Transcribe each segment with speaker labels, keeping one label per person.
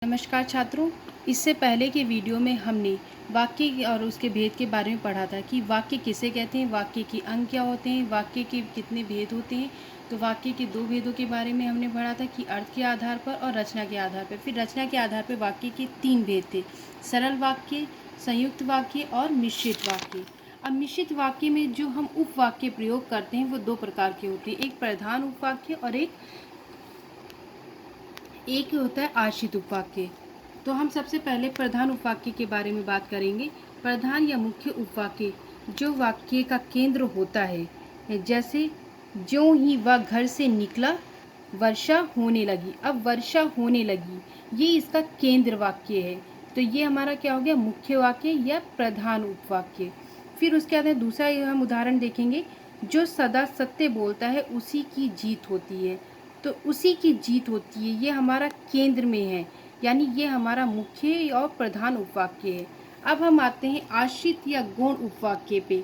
Speaker 1: नमस्कार छात्रों। इससे पहले के वीडियो में हमने वाक्य और उसके भेद के बारे में पढ़ा था कि वाक्य किसे कहते हैं, वाक्य के अंग क्या होते हैं, वाक्य के कितने भेद होते हैं। तो वाक्य के दो भेदों के बारे में हमने पढ़ा था कि अर्थ के आधार पर और रचना के आधार पर। फिर रचना के आधार पर वाक्य के तीन भेद थे, सरल वाक्य, संयुक्त वाक्य और मिश्रित वाक्य। अब मिश्रित वाक्य में जो हम उपवाक्य प्रयोग करते हैं वो दो प्रकार के होते हैं, एक प्रधान उपवाक्य और एक होता है आश्रित उपवाक्य। तो हम सबसे पहले प्रधान उपवाक्य के बारे में बात करेंगे। प्रधान या मुख्य उपवाक्य जो वाक्य का केंद्र होता है, जैसे ज्यों ही वह घर से निकला वर्षा होने लगी। अब वर्षा होने लगी ये इसका केंद्र वाक्य है, तो ये हमारा क्या हो गया, मुख्य वाक्य या प्रधान उपवाक्य। फिर उसके बाद दूसरा हम उदाहरण देखेंगे, जो सदा सत्य बोलता है उसी की जीत होती है। तो उसी की जीत होती है ये हमारा केंद्र में है, यानी ये हमारा मुख्य और प्रधान उपवाक्य है। अब हम आते हैं आश्रित या गौण उपवाक्य पे,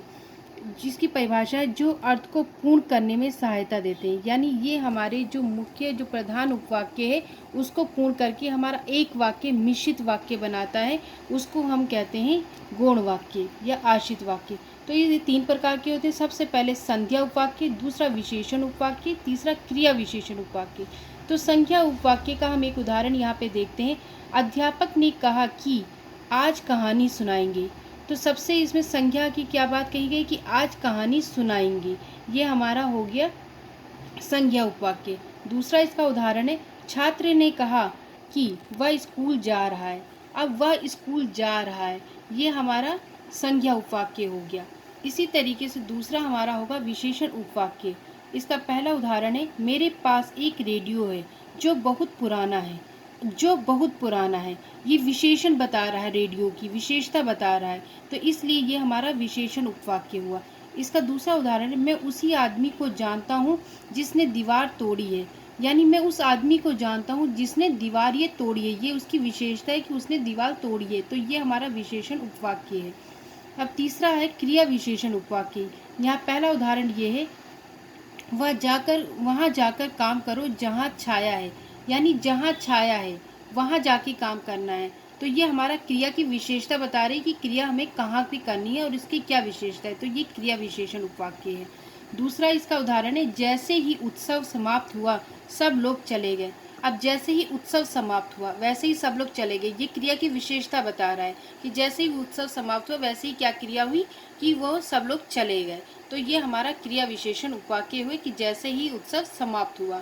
Speaker 1: जिसकी परिभाषा है जो अर्थ को पूर्ण करने में सहायता देते हैं। यानी ये हमारे जो मुख्य जो प्रधान उपवाक्य है उसको पूर्ण करके हमारा एक वाक्य मिश्रित वाक्य बनाता है, उसको हम कहते हैं गौण वाक्य या आश्रित वाक्य। तो ये तीन प्रकार के होते हैं। सबसे पहले संज्ञा उपवाक्य, दूसरा विशेषण उपवाक्य, तीसरा क्रिया विशेषण उपवाक्य। तो संज्ञा उपवाक्य का हम एक उदाहरण यहाँ पे देखते हैं। अध्यापक ने कहा कि आज कहानी सुनाएंगे। तो सबसे इसमें संज्ञा की क्या बात कही गई कि आज कहानी सुनाएंगे, ये हमारा हो गया संज्ञा उपवाक्य। दूसरा इसका उदाहरण है, छात्र ने कहा कि वह स्कूल जा रहा है। अब वह स्कूल जा रहा है ये हमारा संज्ञा उपवाक्य हो गया। इसी तरीके से दूसरा हमारा होगा विशेषण उपवाक्य। इसका पहला उदाहरण है, मेरे पास एक रेडियो है जो बहुत पुराना है। जो बहुत पुराना है ये विशेषण बता रहा है, रेडियो की विशेषता बता रहा है, तो इसलिए ये हमारा विशेषण उपवाक्य हुआ। इसका दूसरा उदाहरण है, मैं उसी आदमी को जानता हूँ जिसने दीवार तोड़ी है। यानी मैं उस आदमी को जानता हूँ जिसने दीवार ये तोड़ी है, ये उसकी विशेषता है कि उसने दीवार तोड़ी है, तो ये हमारा विशेषण उपवाक्य है। अब तीसरा है क्रिया विशेषण उपवाक्य। यहाँ पहला उदाहरण ये है, वहाँ जाकर काम करो जहाँ छाया है। यानी जहाँ छाया है वहाँ जाके काम करना है, तो ये हमारा क्रिया की विशेषता बता रही है कि क्रिया हमें कहाँ पे करनी है और इसकी क्या विशेषता है, तो ये क्रिया विशेषण उपवाक्य है। दूसरा इसका उदाहरण है, जैसे ही उत्सव समाप्त हुआ सब लोग चले गए। अब जैसे ही उत्सव समाप्त हुआ वैसे ही सब लोग चले गए, ये क्रिया की विशेषता बता रहा है कि जैसे ही उत्सव समाप्त हुआ वैसे ही क्या क्रिया हुई कि वो सब लोग चले गए, तो ये हमारा क्रिया विशेषण उपवाक्य हुए कि जैसे ही उत्सव समाप्त हुआ।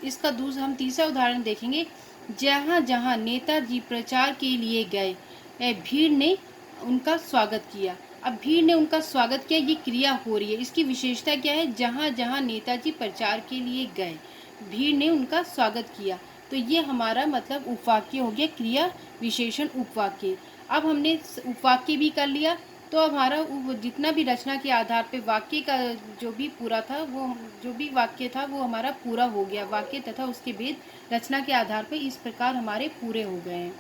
Speaker 1: इसका दूसरा हम तीसरा उदाहरण देखेंगे, जहाँ जहाँ नेताजी प्रचार के लिए गए भीड़ ने उनका स्वागत किया। अब भीड़ ने उनका स्वागत किया ये क्रिया हो रही है, इसकी विशेषता क्या है, जहाँ जहाँ नेताजी प्रचार के लिए गए भीड़ ने उनका स्वागत किया, तो ये हमारा मतलब उपवाक्य हो गया क्रिया विशेषण उपवाक्य। अब हमने उपवाक्य भी कर लिया, तो हमारा जितना भी रचना के आधार पे वाक्य का जो भी पूरा था वो जो भी वाक्य था वो हमारा पूरा हो गया। वाक्य तथा उसके भेद रचना के आधार पे इस प्रकार हमारे पूरे हो गए हैं।